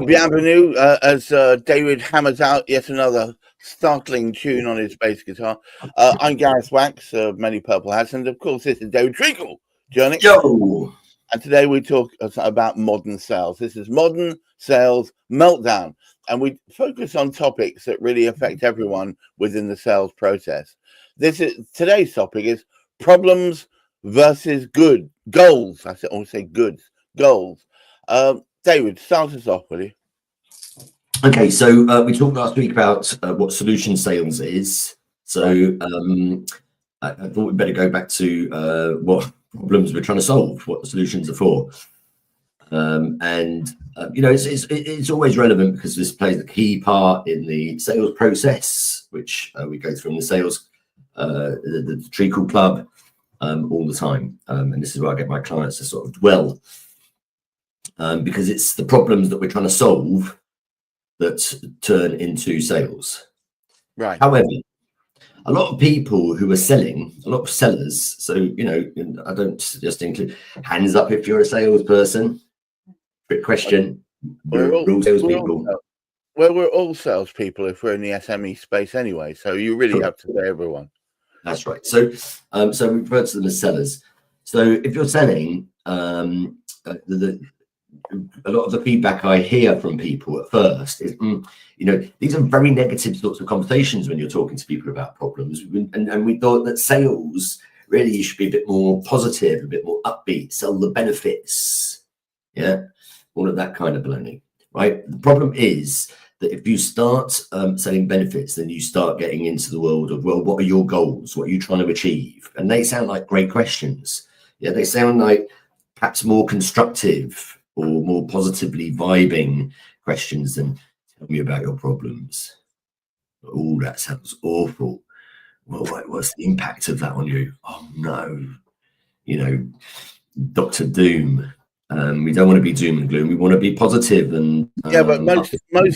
Bienvenue, as David hammers out yet another startling tune on his bass guitar. I'm Gareth Wax of Many Purple Hats, and of course this is David Treacle. Johnny. Yo! And today we talk about modern sales. This is Modern Sales Meltdown, and we focus on topics that really affect everyone within the sales process. Today's topic is problems versus goals. I always say goods, goals. David, start us off, will you? Okay, so we talked last week about what solution sales is. So I thought we'd better go back to what problems we're trying to solve, what the solutions are for. It's always relevant because this plays a key part in the sales process, which we go through in the sales, the Treacle Club all the time. And this is where I get my clients to sort of dwell. Because it's the problems that we're trying to solve that turn into sales. Right. However, a lot of people who are selling, a lot of sellers, so, I don't just include hands up if you're a salesperson. Quick question. We're all salespeople. We're all salespeople if we're in the SME space anyway. So you really have to say everyone. That's right. So we refer to them as sellers. So if you're selling, a lot of the feedback I hear from people at first is, these are very negative sorts of conversations when you're talking to people about problems. And we thought that sales really should be a bit more positive, a bit more upbeat, sell the benefits. Yeah, all of that kind of baloney, right? The problem is that if you start selling benefits, then you start getting into the world of, well, what are your goals? What are you trying to achieve? And they sound like great questions. Yeah, they sound like perhaps more constructive or more positively vibing questions than tell me about your problems. Oh, that sounds awful. Well, what's the impact of that on you? Oh no, Dr. Doom. We don't want to be doom and gloom. We want to be positive. And yeah, but most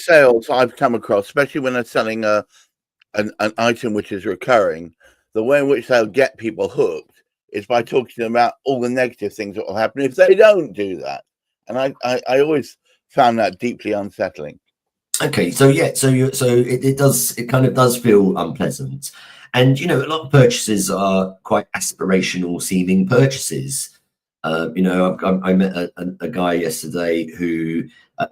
sales I've come across, especially when they're selling an item which is recurring, the way in which they'll get people hooked is by talking to them about all the negative things that will happen if they don't do that. And I always found that deeply unsettling. Okay, so it kind of does feel unpleasant, and a lot of purchases are quite aspirational seeming purchases. I met a guy yesterday who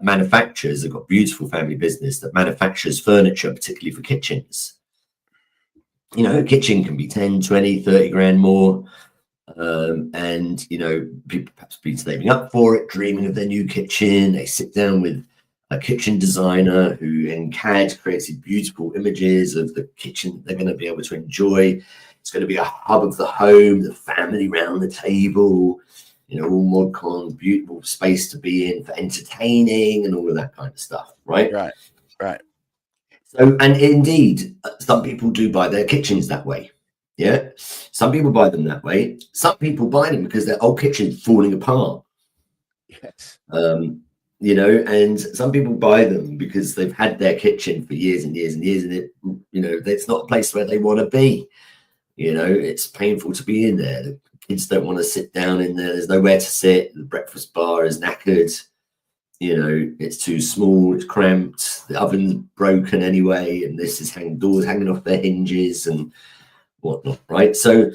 manufactures. They've got a beautiful family business that manufactures furniture, particularly for kitchens. A kitchen can be 10, 20, 30 grand more. And people perhaps be saving up for it, dreaming of their new kitchen. They sit down with a kitchen designer who in CAD creates these beautiful images of the kitchen they're going to be able to enjoy. It's going to be a hub of the home, the family round the table, all mod cons, beautiful space to be in for entertaining and all of that kind of stuff, right? Right. So, and indeed, some people do buy their kitchens that way. Yeah, some people buy them that way. Some people buy them because their old kitchen's falling apart. Yes. And some people buy them because they've had their kitchen for years and years and years, and it's not a place where they want to be. It's painful to be in there. The kids don't want to sit down in there. There's nowhere to sit. The breakfast bar is knackered. It's too small. It's cramped. The oven's broken anyway, and this is doors hanging off their hinges and whatnot, right? So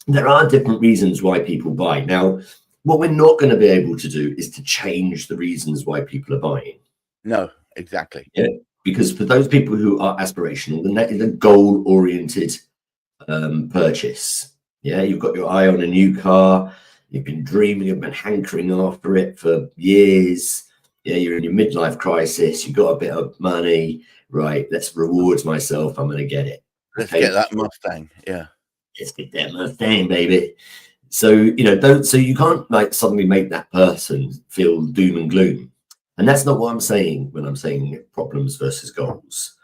there are different reasons why people buy. Now, what we're not going to be able to do is to change the reasons why people are buying. No, exactly. Yeah, because for those people who are aspirational, then that is a goal-oriented purchase. Yeah, you've got your eye on a new car. You've been dreaming and been hankering after it for years. Yeah, you're in your midlife crisis. You've got a bit of money. Right, let's reward myself. I'm going to get it. Let's get that Mustang. Yeah. Let's get that Mustang, baby. So, so you can't suddenly make that person feel doom and gloom. And that's not what I'm saying when I'm saying problems versus goals.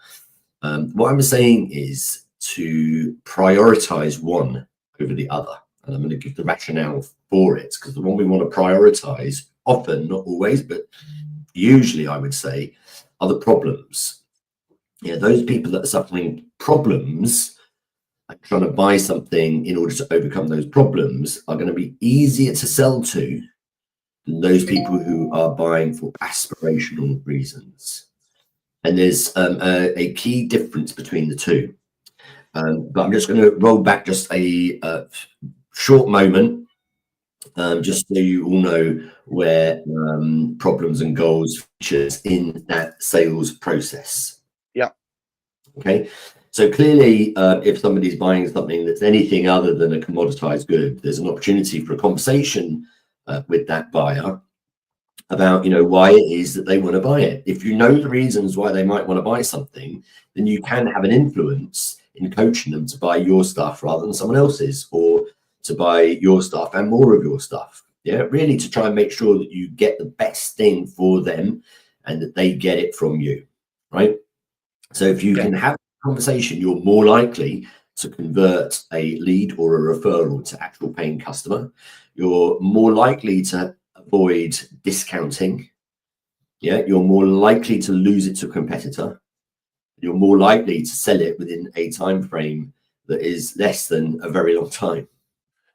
What I'm saying is to prioritize one over the other. And I'm going to give the rationale for it, because the one we want to prioritize, often, not always, but usually I would say, are the problems. Yeah, those people that are suffering problems and trying to buy something in order to overcome those problems are going to be easier to sell to than those people who are buying for aspirational reasons. And there's a key difference between the two. But I'm just going to roll back just a short moment, just so you all know where problems and goals features in that sales process. Yeah. Okay. So clearly, if somebody's buying something that's anything other than a commoditized good, there's an opportunity for a conversation with that buyer about, you know, why it is that they want to buy it. If you know the reasons why they might want to buy something, then you can have an influence in coaching them to buy your stuff rather than someone else's, or to buy your stuff and more of your stuff. Yeah, really to try and make sure that you get the best thing for them and that they get it from you, right? So if you can have a conversation, you're more likely to convert a lead or a referral to actual paying customer. You're more likely to avoid discounting. Yeah, you're more likely to lose it to a competitor. You're more likely to sell it within a time frame that is less than a very long time.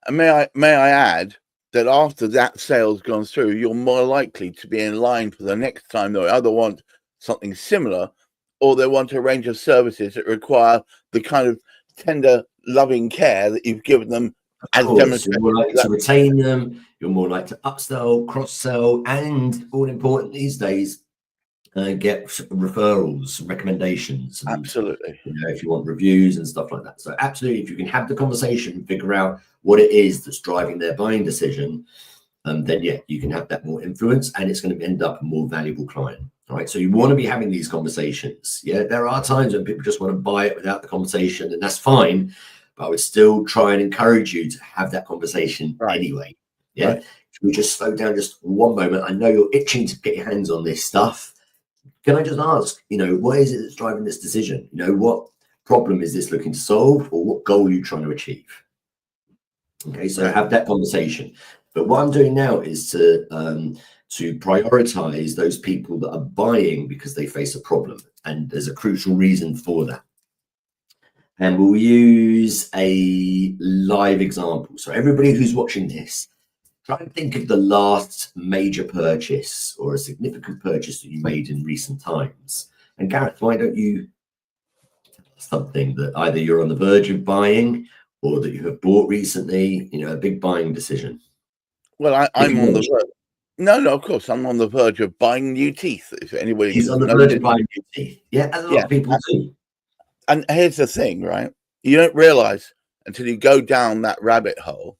And may I add that after that sale's gone through, you're more likely to be in line for the next time they either want something similar, or they want a range of services that require the kind of tender, loving care that you've given them. Of course, you're more likely to retain them. You're more likely to upsell, cross-sell, and all important these days, get referrals, recommendations. And, absolutely. you know, if you want reviews and stuff like that. So absolutely, if you can have the conversation, figure out what it is that's driving their buying decision, then yeah, you can have that more influence, and it's going to end up a more valuable client. All right. So you want to be having these conversations. Yeah, there are times when people just want to buy it without the conversation, and that's fine. But I would still try and encourage you to have that conversation anyway. Yeah. Right. Can we just slow down just one moment? I know you're itching to get your hands on this stuff. Can I just ask, you know, what is it that's driving this decision? You know, what problem is this looking to solve, or what goal are you trying to achieve? Okay, so have that conversation. But what I'm doing now is to prioritize those people that are buying because they face a problem, and there's a crucial reason for that. And we'll use a live example. So everybody who's watching this, try and think of the last major purchase or a significant purchase that you made in recent times. And Gareth, why don't you tell us something that either you're on the verge of buying or that you have bought recently, you know, a big buying decision? Well, I'm on the verge. No, of course, I'm on the verge of buying new teeth. If anybody is on the verge of buying new teeth. Yeah, and a lot of people do. And here's the thing, right? You don't realize until you go down that rabbit hole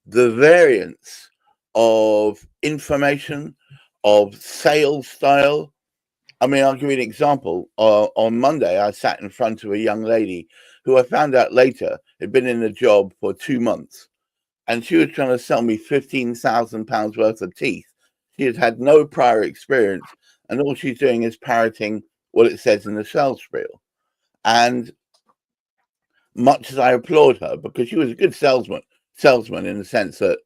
the variance of information, of sales style. I mean, I'll give you an example. On Monday, I sat in front of a young lady who I found out later had been in a job for 2 months, and she was trying to sell me £15,000 worth of teeth. She had had no prior experience, and all she's doing is parroting what it says in the sales spiel. And much as I applaud her, because she was a good salesman in the sense that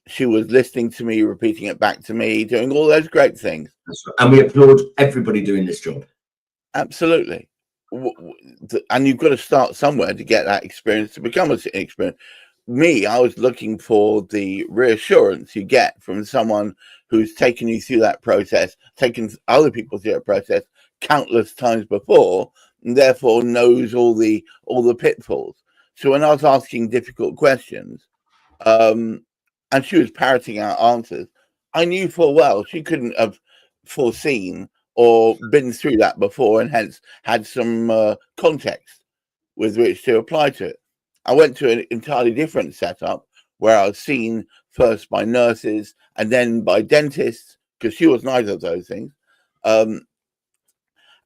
she was listening to me, repeating it back to me, doing all those great things. And we applaud everybody doing this job. Absolutely. And you've got to start somewhere to get that experience, to become an experience. Me, I was looking for the reassurance you get from someone who's taken you through that process, taken other people through that process countless times before, and therefore knows all the pitfalls. So when I was asking difficult questions, and she was parroting out answers, I knew full well she couldn't have foreseen or been through that before, and hence had some context with which to apply to it. I went to an entirely different setup where I was seen first by nurses and then by dentists, because she was neither of those things.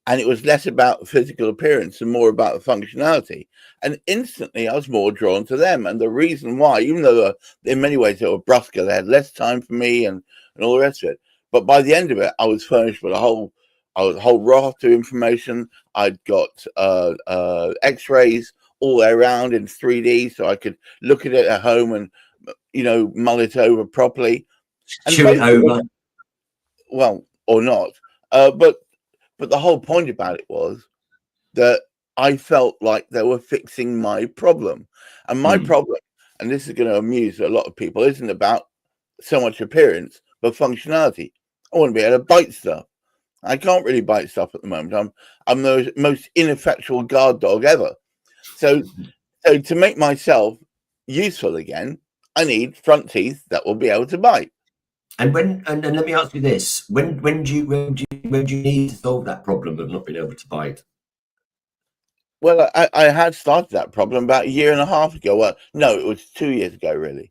And it was less about physical appearance and more about the functionality. And instantly I was more drawn to them. And the reason why, even though in many ways they were brusquer, they had less time for me and all the rest of it. But by the end of it, I was furnished with a whole a whole raft of information. I'd got X-rays all the way around in 3D, so I could look at it at home and mull it over properly. And Chew it over. Well, or not. But the whole point about it was that I felt like they were fixing my problem. And my problem, and this is going to amuse a lot of people, isn't about so much appearance, but functionality. I want to be able to bite stuff. I can't really bite stuff at the moment. I'm the most ineffectual guard dog ever. So to make myself useful again, I need front teeth that will be able to bite. And let me ask you this: when do you need to solve that problem of not being able to bite? Well, I had started that problem about a year and a half ago. Well, no, it was 2 years ago, really.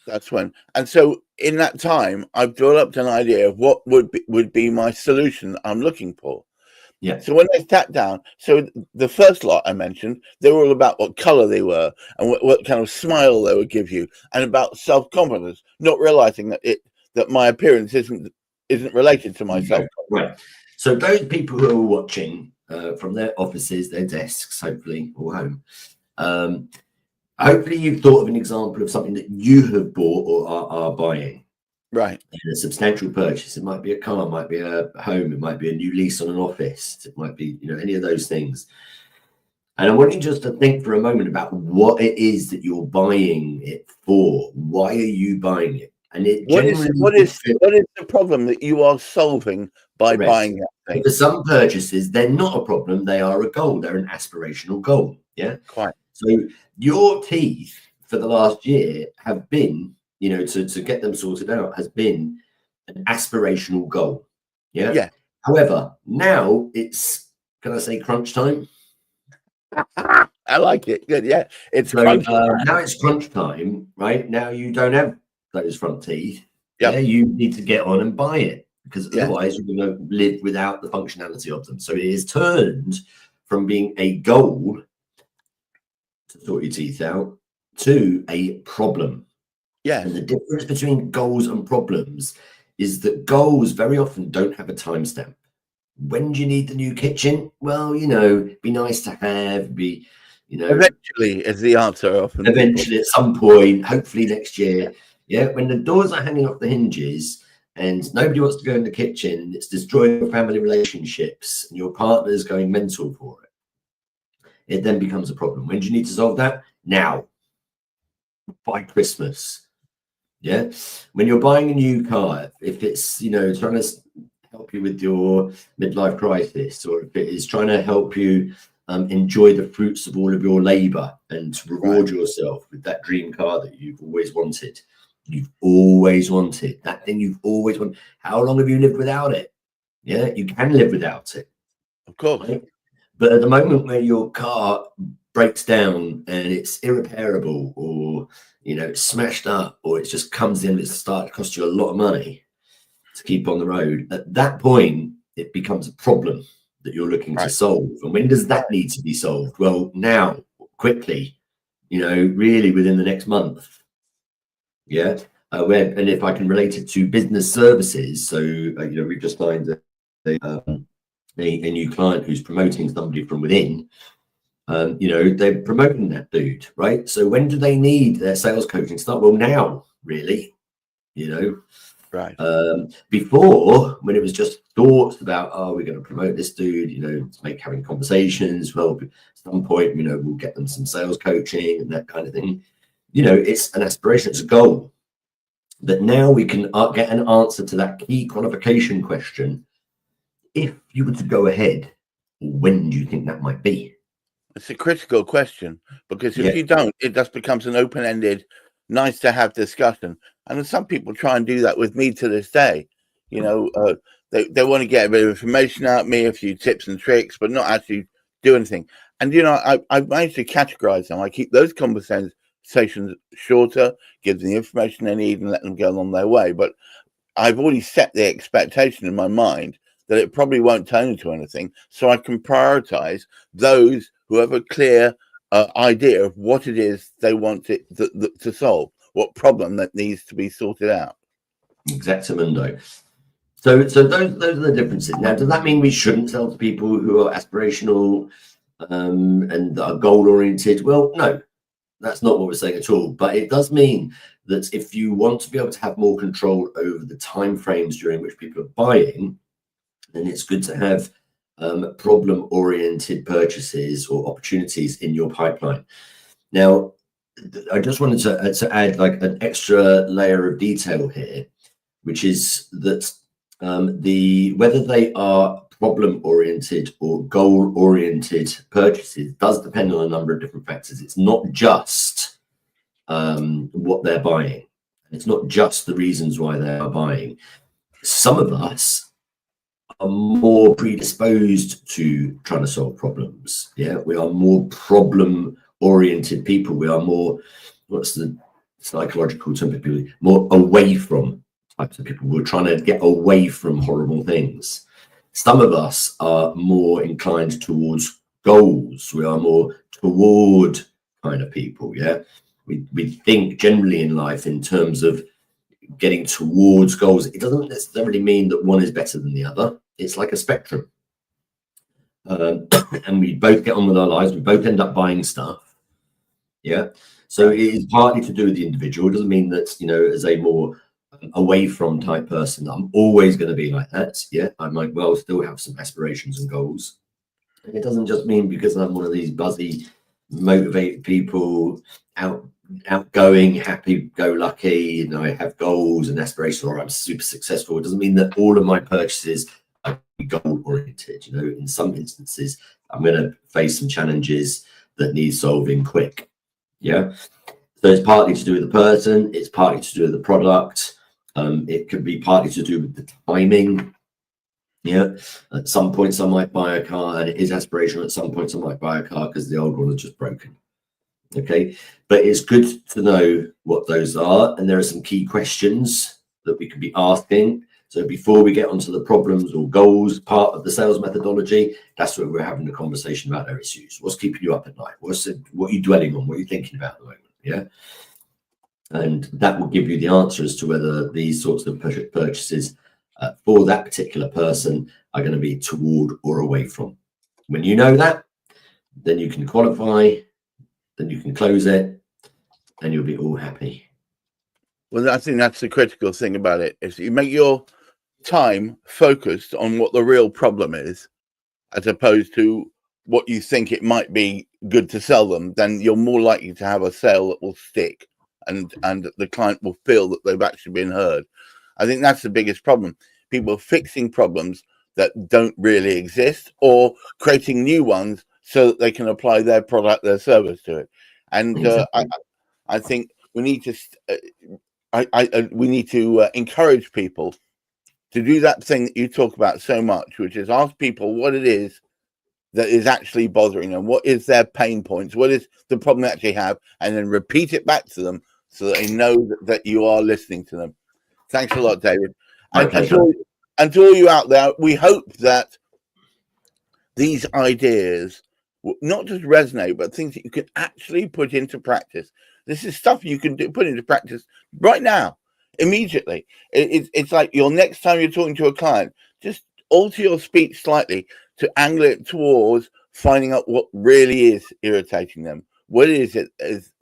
That's when. And so in that time, I've developed an idea of what would be my solution I'm looking for. Yeah. So when I sat down, so the first lot I mentioned, they were all about what color they were and what kind of smile they would give you, and about self-confidence, not realizing that my appearance isn't related to my self-confidence. Right. So those people who are watching from their offices, their desks, hopefully, or home, hopefully you've thought of an example of something that you have bought or are buying. Right. A substantial purchase. It might be a car, it might be a home, it might be a new lease on an office, it might be, any of those things. And I want you just to think for a moment about what it is that you're buying it for. Why are you buying it? And what is the problem that you are solving by buying that thing? For some purchases, they're not a problem, they are a goal, they're an aspirational goal. Yeah. Quite. So your teeth for the last year have been, to get them sorted out, has been an aspirational goal. Yeah. Yeah. However, now it's, can I say, crunch time? I like it. Good. Yeah. It's crunch time. Now it's crunch time, right? Now you don't have those front teeth. Yep. Yeah. You need to get on and buy it, because otherwise you're going to live without the functionality of them. So it is turned from being a goal to sort your teeth out to a problem. Yeah. And the difference between goals and problems is that goals very often don't have a timestamp. When do you need the new kitchen? Well, be nice to have, eventually is the answer often. Eventually, at some point, hopefully next year. Yeah. When the doors are hanging off the hinges and nobody wants to go in the kitchen and it's destroying your family relationships and your partner's going mental for it, it then becomes a problem. When do you need to solve that? Now. By Christmas. Yeah. When you're buying a new car, if it's, trying to help you with your midlife crisis, or if it is trying to help you enjoy the fruits of all of your labor and reward yourself with that dream car that you've always wanted. You've always wanted that thing you've always wanted. How long have you lived without it? Yeah, you can live without it. Of course. Right? But at the moment where your car breaks down and it's irreparable, or it's smashed up, or it just comes in, it's starting to cost you a lot of money to keep on the road, at that point it becomes a problem that you're looking to solve. And when does that need to be solved? Well, now, quickly, really within the next month. Yeah. And if I can relate it to business services, so we've just signed a new client who's promoting somebody from within. They're promoting that dude, right? So when do they need their sales coaching start? Well, now, really, right. Before, when it was just thoughts about, we're going to promote this dude, to make having conversations. Well, at some point, we'll get them some sales coaching and that kind of thing. It's an aspiration, it's a goal. But now we can get an answer to that key qualification question. If you were to go ahead, when do you think that might be? It's a critical question, because if you don't, it just becomes an open-ended, nice to have discussion. And some people try and do that with me to this day. They want to get a bit of information out of me, a few tips and tricks, but not actually do anything. And I've managed to categorize them. I keep those conversations shorter, give them the information they need, and let them go on their way. But I've already set the expectation in my mind that it probably won't turn into anything, so I can prioritize those who have a clear idea of what it is they want it to solve, what problem that needs to be sorted out. Exactamundo. So those are the differences. Now, does that mean we shouldn't sell to people who are aspirational and are goal oriented? Well, no, that's not what we're saying at all. But it does mean that if you want to be able to have more control over the time frames during which people are buying, then it's good to have problem oriented purchases or opportunities in your pipeline. Now, I just wanted to add like an extra layer of detail here, which is that whether they are problem oriented or goal oriented purchases does depend on a number of different factors. It's not just what they're buying. It's not just the reasons why they are buying. Some of us are more predisposed to trying to solve problems. Yeah, we are more problem oriented people. We are more, what's the psychological term, people more away from types of people. We're trying to get away from horrible things. Some of us are more inclined towards goals. We are more toward kind of people. Yeah, we think generally in life in terms of getting towards goals. It doesn't necessarily mean that one is better than the other. It's like a spectrum. And we both get on with our lives. We both end up buying stuff. Yeah. So it is partly to do with the individual. It doesn't mean that, you know, as a more away from type person, I'm always going to be like that. Yeah. I might well still have some aspirations and goals. It doesn't just mean because I'm one of these buzzy, motivated people, outgoing, happy-go-lucky, you know, I have goals and aspirations, or I'm super successful. It doesn't mean that all of my purchases are goal-oriented. You know, in some instances, I'm going to face some challenges that need solving quick. Yeah. So it's partly to do with the person. It's partly to do with the product. It could be partly to do with the timing. Yeah, at some points I might buy a car and it is aspirational. At some points I might buy a car because the old one is just broken. Okay, but it's good to know what those are, and there are some key questions that we could be asking. So before we get onto the problems or goals part of the sales methodology, that's where we're having a conversation about their issues. What's keeping you up at night? What are you dwelling on? What are you thinking about at the moment? Yeah, and that will give you the answer as to whether these sorts of purchases for that particular person are going to be toward or away from. When you know that, then you can qualify, then you can close it, and you'll be all happy. Well, I think that's the critical thing about it, is you make your time focused on what the real problem is, as opposed to what you think it might be good to sell them, then you're more likely to have a sale that will stick and the client will feel that they've actually been heard. I think that's the biggest problem. People fixing problems that don't really exist or creating new ones so that they can apply their product, their service to it. And exactly. I think we need to we need to encourage people to do that thing that you talk about so much, which is ask people what it is that is actually bothering them, what is their pain points, what is the problem they actually have, and then repeat it back to them so that they know that you are listening to them. Thanks a lot, David. And to all you out there, we hope that these ideas not just resonate, but things that you can actually put into practice. This is stuff you can put into practice right now, immediately. It's like your next time you're talking to a client, just alter your speech slightly to angle it towards finding out what really is irritating them. What is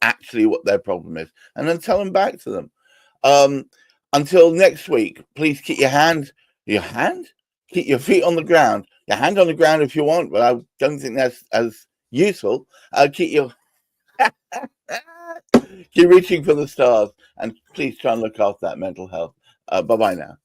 actually what their problem is, and then tell them back to them. Until next week, please keep keep your feet on the ground, your hand on the ground if you want, but I don't think that's as useful. Keep reaching for the stars, and please try and look after that mental health. Bye-bye now.